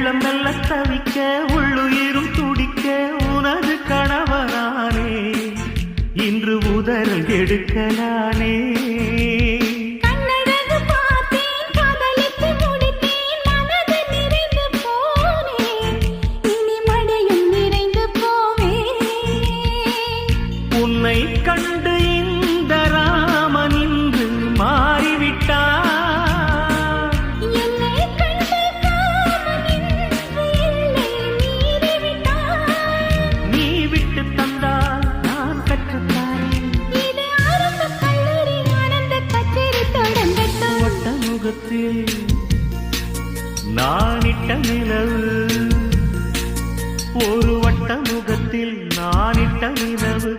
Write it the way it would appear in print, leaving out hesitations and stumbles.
உள்ளம் நல்ல தவிக்க உள்ளுயிரும் துடிக்க உனது கணவனானே இன்று உதறல் எடுக்கலானே உன்னை கண்டு இந்த ராமன் இன்று மாறிவிட்டார் நீ விட்டு தந்தால் நான் கற்றுத்தாரேன் வட்ட முகத்தில் நானிட்ட நிலவு ஒரு வட்ட முகத்தில் நானிட்ட நிலவு